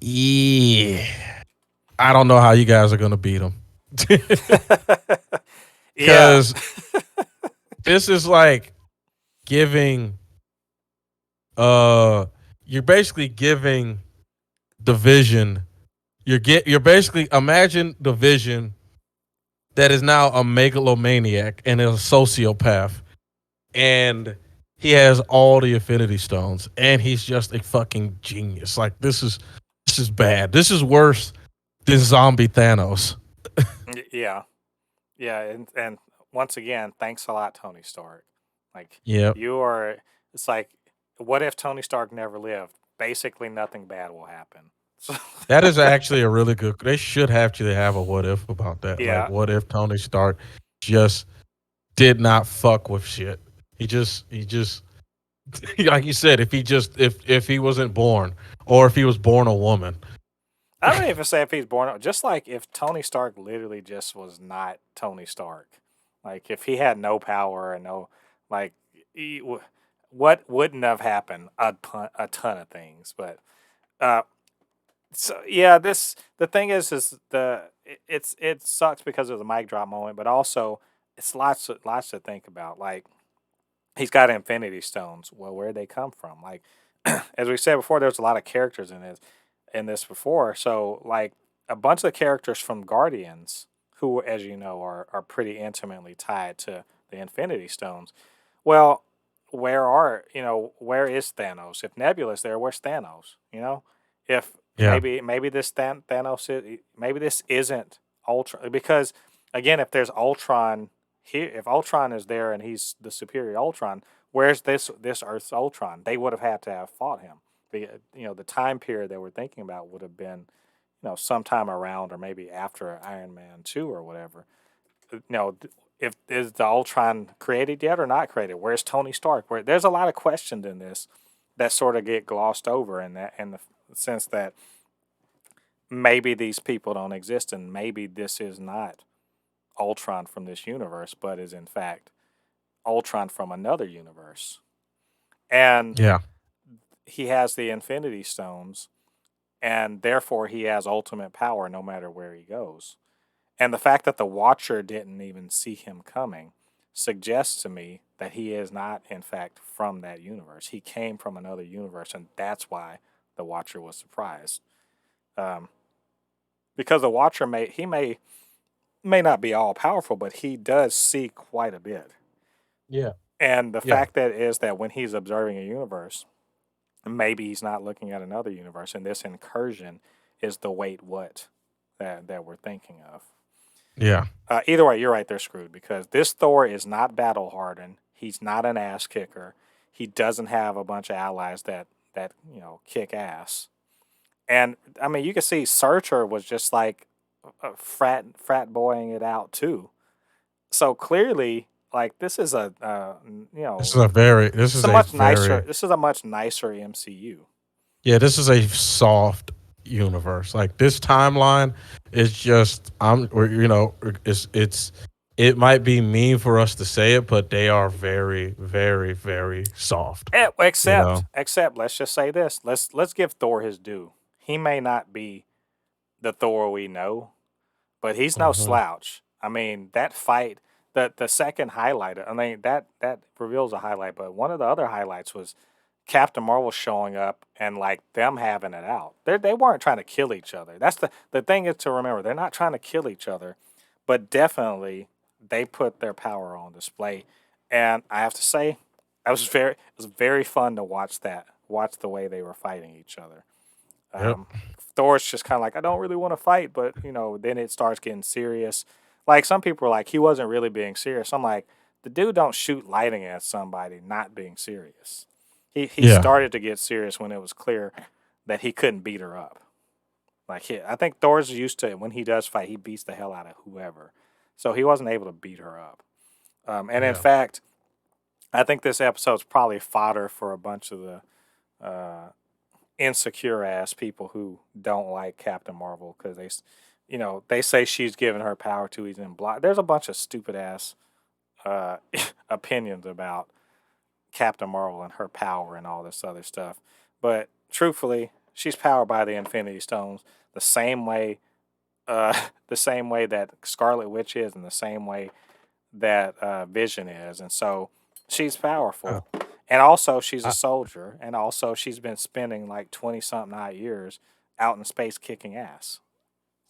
yeah. I don't know how you guys are gonna beat them." Yeah. Because this is like giving uh you're basically giving the vision you're basically imagine the vision that is now a megalomaniac and a sociopath, and he has all the Infinity Stones, and he's just a fucking genius. Like this is bad. This is worse than zombie Thanos. Yeah. Yeah, and once again, thanks a lot, Tony Stark. Like Yep. you are, it's like, what if Tony Stark never lived? Basically, nothing bad will happen. So, That is actually a really good. They should actually have a what if about that. Like, yeah, what if Tony Stark just did not fuck with shit? He just like you said, if he wasn't born, or if he was born a woman. I don't even say if he's born, just like if Tony Stark literally just was not Tony Stark, like if he had no power and no, like, what wouldn't have happened? A ton of things, but uh, so yeah, the thing is it sucks because of the mic drop moment, but also it's lots to think about. Like he's got Infinity Stones. Well, where'd they come from? Like as we said before, there's a lot of characters in this before. So like a bunch of characters from Guardians, who, as you know, are pretty intimately tied to the Infinity Stones. Well, where is Thanos? If Nebula's there, where's Thanos? If Yeah, maybe this Thanos maybe this isn't Ultron, because again, if there's Ultron here, if Ultron is there and he's the superior Ultron, where's this Earth's Ultron? They would have had to have fought him. The time period they were thinking about would have been, sometime around or maybe after Iron Man 2 or whatever. If is the Ultron created yet or not created? Where's Tony Stark? There's a lot of questions in this that sort of get glossed over in the sense that maybe these people don't exist and maybe this is not Ultron from this universe, but is in fact Ultron from another universe. And yeah, he has the Infinity Stones, and therefore he has ultimate power no matter where he goes. And the fact that the Watcher didn't even see him coming suggests to me that he is not, in fact, from that universe. He came from another universe, and that's why the Watcher was surprised. Um, because the Watcher may not be all powerful, but he does see quite a bit. yeah, And the yeah, fact that is that when he's observing a universe, maybe he's not looking at another universe, and this incursion is the wait what that we're thinking of. yeah, Either way, you're right. They're screwed because this Thor is not battle hardened. He's not an ass kicker. He doesn't have a bunch of allies that kick ass. And I mean, you can see Searcher was just like frat boying it out too. So clearly, Like this is a This is a very, this it's is a a much nicer. very, This is a much nicer MCU. yeah, this is a soft universe. Like this timeline is just, it might be mean for us to say it, but they are very, very, very soft. You know. Except, let's just say this. Let's give Thor his due. He may not be the Thor we know, but he's no Hmm. slouch. I mean, that fight, the second highlight. I mean, that reveals a highlight, but one of the other highlights was Captain Marvel showing up and like them having it out. They weren't trying to kill each other. That's the thing is to remember. They're not trying to kill each other, but definitely they put their power on display. And I have to say, it was very fun to watch that. Watch the way they were fighting each other. Yep. Um, Thor's just kind of like, I don't really want to fight, but then it starts getting serious. Like some people are like, he wasn't really being serious. I'm like, the dude don't shoot lightning at somebody not being serious. He Yeah. started to get serious when it was clear that he couldn't beat her up. I think Thor's used to it. When he does fight, he beats the hell out of whoever. So he wasn't able to beat her up. And in Yeah. fact, I think this episode's probably fodder for a bunch of the uh, insecure ass people who don't like Captain Marvel because they say she's giving her power to he's in block. There's a bunch of stupid ass uh, opinions about Captain Marvel and her power and all this other stuff. But truthfully, she's powered by the Infinity Stones the same way, the same way that Scarlet Witch is, and the same way that Vision is, and so she's Uh, powerful. And also, she's a I, soldier, and also she's been spending like 20 something odd years out in space kicking ass.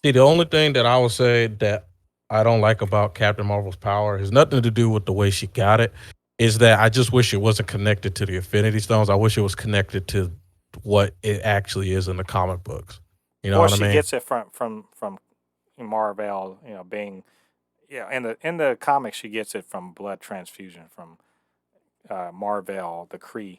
See, the only thing that I would say that I don't like about Captain Marvel's power has nothing to do with the way she got it. Is that I just wish it wasn't connected to the Infinity Stones. I wish it was connected to what it actually is in the comic books. You know Or what I she mean? gets it from Marvel, being in the comics she gets it from blood transfusion from Marvel, the Kree.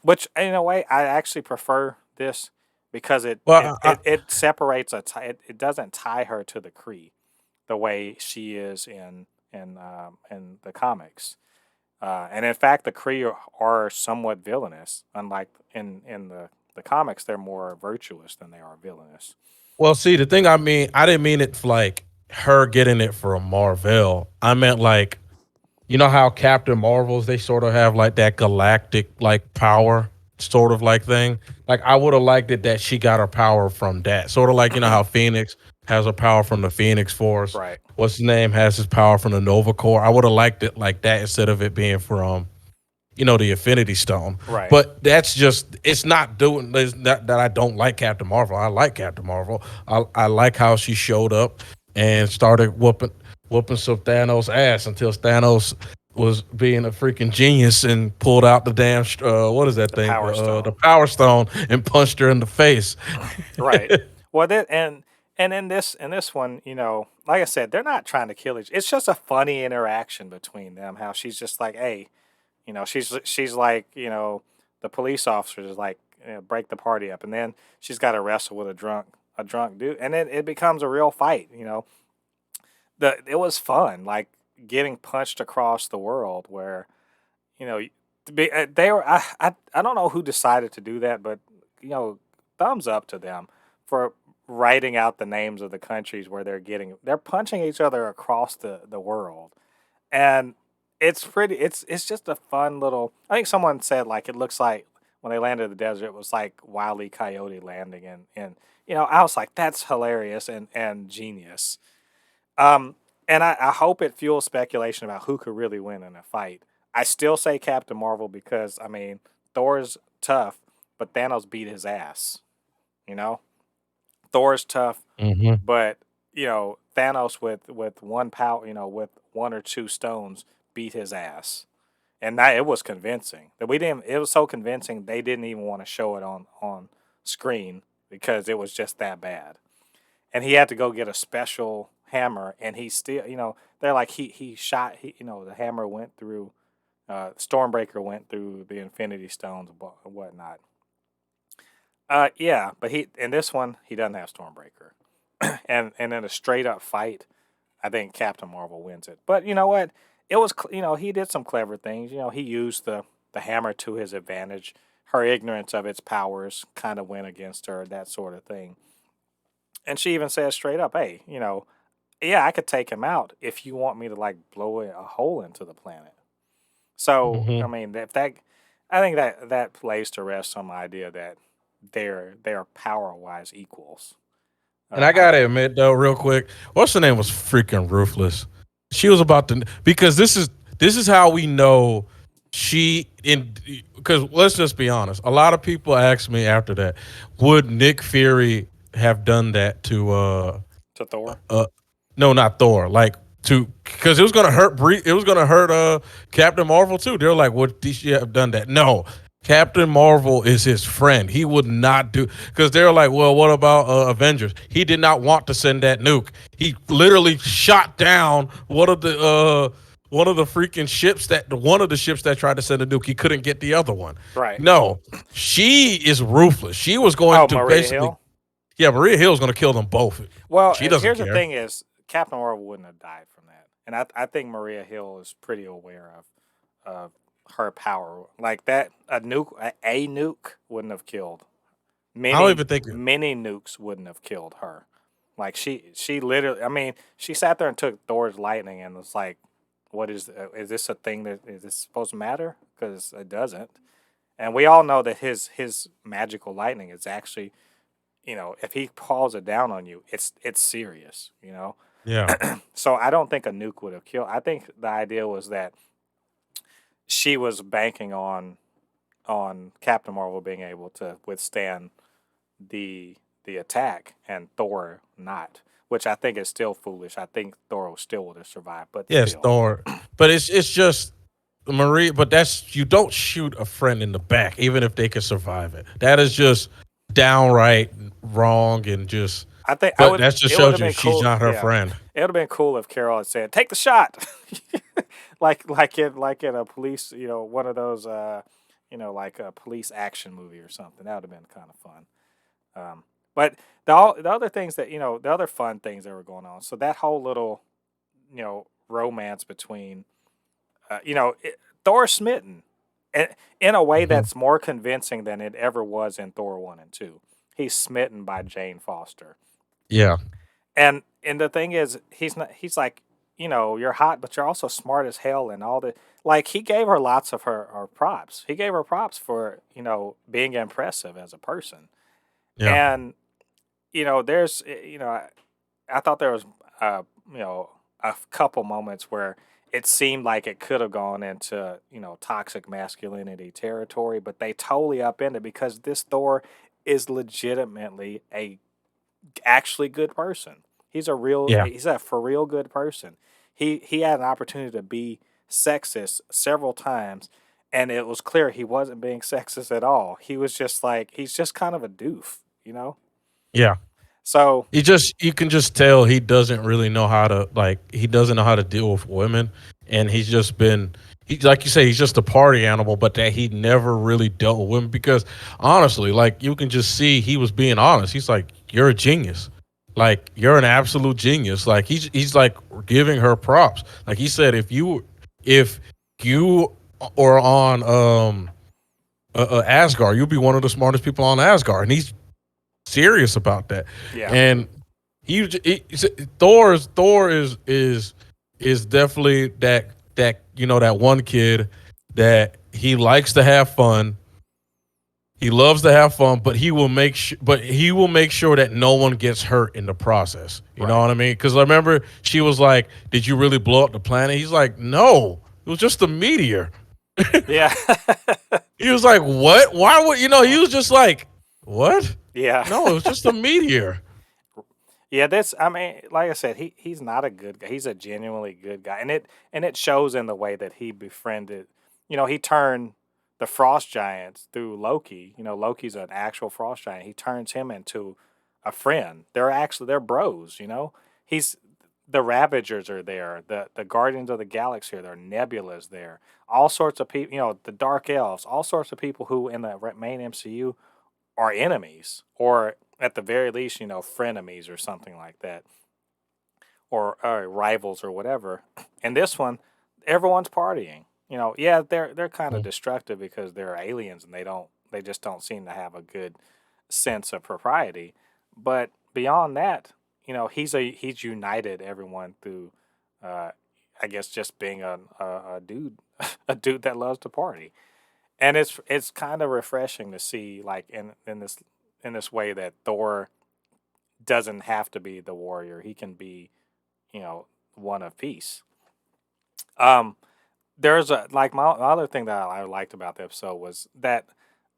Which in a way I actually prefer this because it it, Well, it, it separates it doesn't tie her to the Kree the way she is in the comics. And in fact, the Kree are somewhat villainous. Unlike in the comics, they're more virtuous than they are villainous. well, see, the thing I mean, I didn't mean it like her getting it from Marvel. I meant like, you know how Captain Marvels, they sort of have like that galactic like power sort of like thing. Like I would have liked it that she got her power from that. Sort of like, you know how Phoenix has her power from the Phoenix Force. Right, What's his name has his power from the Nova Corps. I would have liked it like that instead of it being from, the Infinity Stone. right. But that's just, it's not doing, it's not that I don't like Captain Marvel. I like Captain Marvel. I like how she showed up and started whooping some Thanos ass until Thanos was being a freaking genius and pulled out the damn what is that The thing, Power the Stone. Power Stone, and punched her in the face. Right. Well, and in this one, like I said, they're not trying to kill each. It's just a funny interaction between them. How she's just like, hey, she's like, the police officer is like, break the party up, and then she's got to wrestle with a drunk dude, and then it becomes a real fight. It was fun, like getting punched across the world, where you know they were. I don't know who decided to do that, but thumbs up to them for writing out the names of the countries where they're punching each other across the world, and it's just a fun little. I think someone said like it looks like when they landed in the desert, it was like Wile E. Coyote landing, and I was like that's hilarious and genius. Um, and I hope it fuels speculation about who could really win in a fight. I still say Captain Marvel because I mean Thor's tough, but Thanos beat his ass. You know, Thor's tough, Hmm. but Thanos with one power, with one or two stones, beat his ass, and that it was convincing. That we didn't. It was so convincing they didn't even want to show it on screen because it was just that bad. And he had to go get a special hammer, and he still, they're like he shot, the hammer went through, Stormbreaker went through the Infinity Stones and whatnot. Yeah, but he in this one he doesn't have Stormbreaker, and in a straight up fight, I think Captain Marvel wins it. But you know what? it was he did some clever things. He used the hammer to his advantage. Her ignorance of its powers kind of went against her, that sort of thing. And she even said straight up, "Hey, yeah, I could take him out if you want me to like blow a hole into the planet." So I Hmm. mean, if that, I think that plays to rest some idea that they're power wise equals. And I I gotta admit though, real quick, what's her name was freaking ruthless. She was about to because this is how we know she in because let's just be honest. A lot of people asked me after that, would Nick Fury have done that to to Thor. uh no, not Thor, like to because it was gonna hurt it was gonna hurt Captain Marvel too. They're like, would she have done that? No. Captain Marvel is his friend. He would not do because they're like, well, what about Avengers? He did not want to send that nuke. He literally shot down one of the freaking ships that one of the ships that tried to send a nuke. He couldn't get the other one. Right. No, she is ruthless. She was going Oh, to Maria basically, Hill. yeah, Maria Hill is going to kill them both. Well, She doesn't here's the care. thing: is Captain Marvel wouldn't have died from that, and I think Maria Hill is pretty aware of her power. Like that, a nuke wouldn't have killed. I don't Many even think. many nukes wouldn't have killed her. Like she literally, I mean, she sat there and took Thor's lightning and was like, "What is this a thing that is this supposed to matter? Because it doesn't." And we all know that his magical lightning is actually, if he calls it down on you, it's serious. Yeah. So I don't think a nuke would have killed. I think the idea was that she was banking on Captain Marvel being able to withstand the the attack and Thor not, which I think is still foolish. I think Thor still would have survived, but Yes, still. Thor. But it's just Marie. But that's you don't shoot a friend in the back, even if they could survive it. That is just downright wrong and just. I think I But would. that just It would shows have you been she's cool. not her Yeah, friend. it would have been cool if Carol had said, "Take the shot," like in a police, one of those, like a police action movie or something. That would have been kind of fun. But the other things that the other fun things that were going on. So that whole little romance between Thor smitten, and in a way Mhm. that's more convincing than it ever was in Thor 1 and 2. He's smitten by Jane Foster. Yeah. And the thing is, he's not. He's like, you're hot, but you're also smart as hell, and all the like. He gave her lots of her props. He gave her props for being impressive as a person. Yeah. And there's I thought there was you know a couple moments where it seemed like it could have gone into toxic masculinity territory, but they totally upended because this Thor is legitimately a actually good person. Yeah. He's a for real good person. He had an opportunity to be sexist several times, and it was clear he wasn't being sexist at all. He was just like he's just kind of a doof. Yeah. So You can just tell he doesn't really know how to he doesn't know how to deal with women, and he's just been he like you say he's just a party animal, but that he never really dealt with women because honestly, like you can just see he was being honest. He's like, you're a genius, like you're an absolute genius. Like he's like giving her props. Like he said, if you are on Asgard, you'll be one of the smartest people on Asgard, and he's serious about that. yeah, And Thor is definitely that one kid that he likes to have fun. He loves to have fun, but he will make sure that no one gets hurt in the process. You know right, what I mean? Because I remember she was like, "Did you really blow up the planet?" He's like, "No, it was just a meteor." yeah, He was like, "What? Why would you know?" He was just like, "What? yeah. No, it was just a meteor." Yeah, this I mean, like I said, he's not a good guy. He's a genuinely good guy. And it shows in the way that he befriended, he turned the frost giants through Loki. Loki's an actual frost giant. He turns him into a friend. They're bros. He's the Ravagers are there, the Guardians of the Galaxy are there, Nebula's there. All sorts of people, the Dark Elves, all sorts of people who in the main MCU are enemies, or at the very least, frenemies or something like that, or rivals or whatever. And this one, everyone's partying. Yeah, they're kind of Mm. destructive because they're aliens and they just don't seem to have a good sense of propriety. But beyond that, he's united everyone through, uh, I guess, just being a dude, a dude that loves to party, and it's kind of refreshing to see like in this way that Thor doesn't have to be the warrior; he can be, you know, one of peace. Um, there's a like my other thing that I liked about the episode was that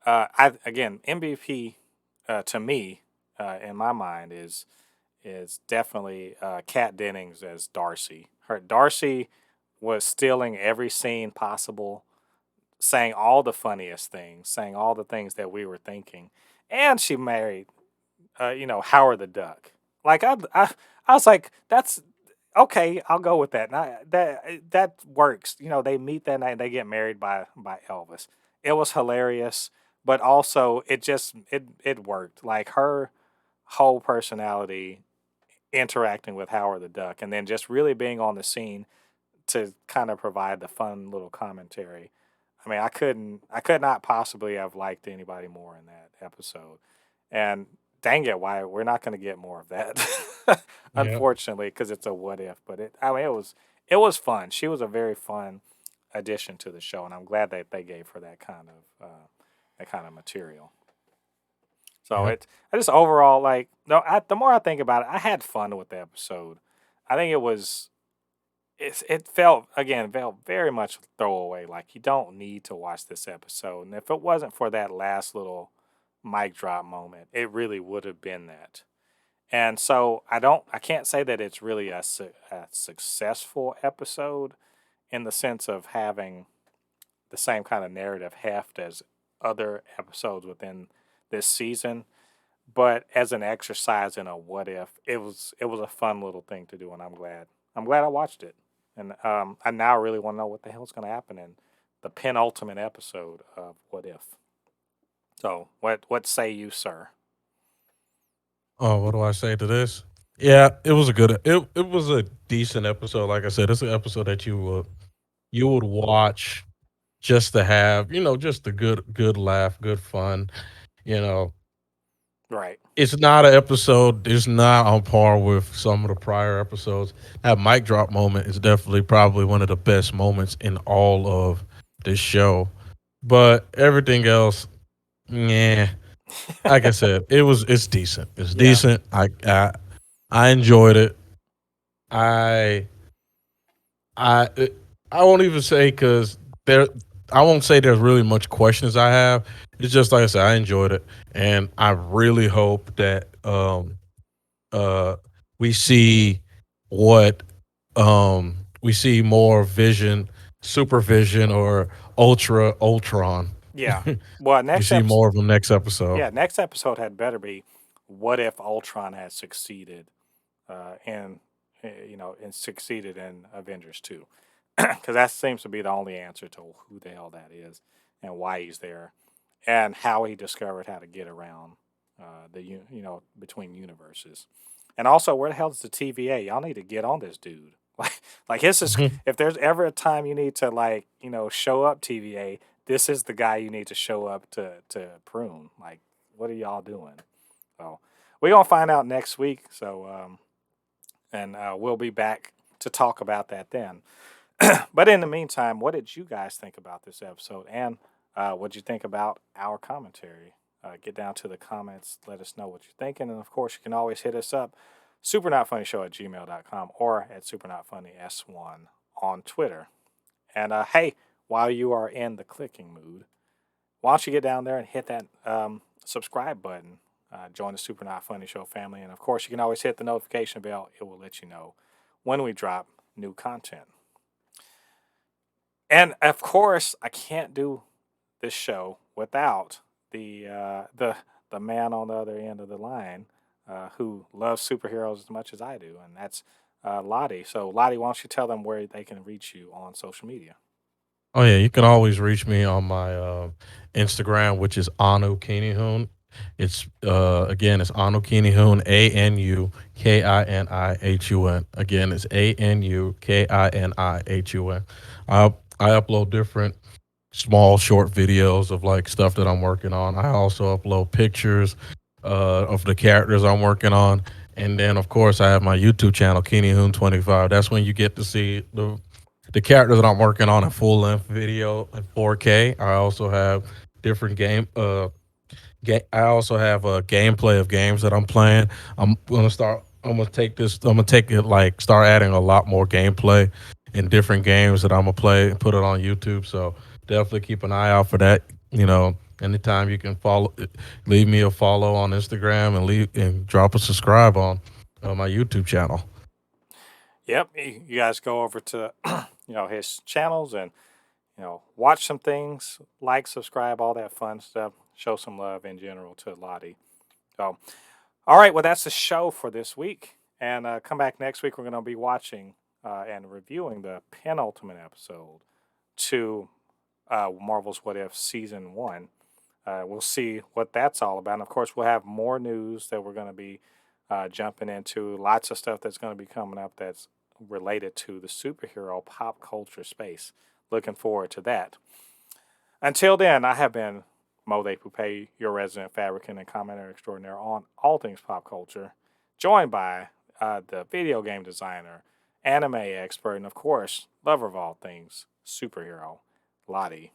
I again MVP to me in my mind is definitely Kat Dennings as Darcy. Her Darcy was stealing every scene possible, saying all the funniest things, saying all the things that we were thinking, and she married Howard the Duck. Like I was like that's okay, I'll go with that. That works. They meet that night and they get married by Elvis. It was hilarious, but also it worked. Like her whole personality interacting with Howard the Duck and then just really being on the scene to kind of provide the fun little commentary. I mean, I could not possibly have liked anybody more in that episode. And dang it, why we're not going to get more of that, Yeah. unfortunately, because it's a what if. But I mean, it was fun. She was a very fun addition to the show, and I'm glad that they gave her that kind of material. So Yep. I just overall like no. The more I think about it, I had fun with the episode. I think it felt very much throwaway. Like you don't need to watch this episode, and if it wasn't for that last little mic drop moment, it really would have been that. And so I can't say that it's really a successful episode in the sense of having the same kind of narrative heft as other episodes within this season. But as an exercise in a what if, it was a fun little thing to do, and I'm glad I watched it, and I now really want to know what the hell's going to happen in the penultimate episode of What If. So what say you, sir? Oh, what do I say to this? Yeah, it was a decent episode. Like I said, it's an episode that you would watch just to have, just a good laugh, good fun. You know, Right. it's not an episode. It's not on par with some of the prior episodes. That mic drop moment is definitely probably one of the best moments in all of this show. But everything else, yeah, like I said, it's decent. It's Yeah. decent. I enjoyed it. I I I won't even say because there. I won't say there's really much questions I have. It's just like I said, I enjoyed it, and I really hope that uh we see what we see more Vision, Supervision, or Ultron. Yeah. Well, We next see episode. more of them next episode. Yeah, next episode had better be what if Ultron had succeeded, and succeeded in Avengers 2, because that seems to be the only answer to who the hell that is and why he's there, and how he discovered how to get around between universes, and also where the hell is the TVA? Y'all need to get on this dude. Like this is if there's ever a time you need to show up TVA, this is the guy you need to show up to prune. Like, what are y'all doing? So we're gonna find out next week. So and we'll be back to talk about that then. But in the meantime, what did you guys think about this episode? And what did you think about our commentary? Get down to the comments. Let us know what you're thinking. And of course, you can always hit us up, supernotfunnyshow at gmail.com or at supernotfunnys1 on Twitter. And hey, while you are in the clicking mood, why don't you get down there and hit that subscribe button? Join the Super Not Funny Show family. And of course, you can always hit the notification bell. It will let you know when we drop new content. And of course, I can't do this show without the man on the other end of the line who loves superheroes as much as I do, and that's Lottie. So, Lottie, why don't you tell them where they can reach you on social media? Oh yeah, you can always reach me on my Instagram, which is Anu Kinihoon. It's again, it's Anukinihun, Anukinihun. Again, it's Anukinihun. I upload different small short videos of like stuff that I'm working on. I also upload pictures of the characters I'm working on. And then of course I have my YouTube channel, Kenny Hoon 25. That's when you get to see the characters that I'm working on in full length video in 4K. I also have different I also have a gameplay of games that I'm playing. I'm gonna start. I'm gonna take this. I'm gonna take it like start adding a lot more gameplay in different games that I'm gonna play and put it on YouTube. So definitely keep an eye out for that. Anytime you can leave me a follow on Instagram and drop a subscribe on my YouTube channel. Yep, you guys go over to his channels and watch some things, like, subscribe, all that fun stuff. Show some love in general to LADI. So, all right, well, that's the show for this week. And come back next week. We're going to be watching and reviewing the penultimate episode to Marvel's What If Season 1. We'll see what that's all about. And of course, we'll have more news that we're going to be jumping into. Lots of stuff that's going to be coming up that's related to the superhero pop culture space. Looking forward to that. Until then, I have been Mo De Poupe, your resident fabricant and commentator extraordinaire on all things pop culture, joined by the video game designer, anime expert, and of course, lover of all things superhero, LADI.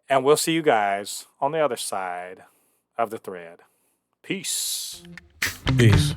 And we'll see you guys on the other side of the thread. Peace. Peace.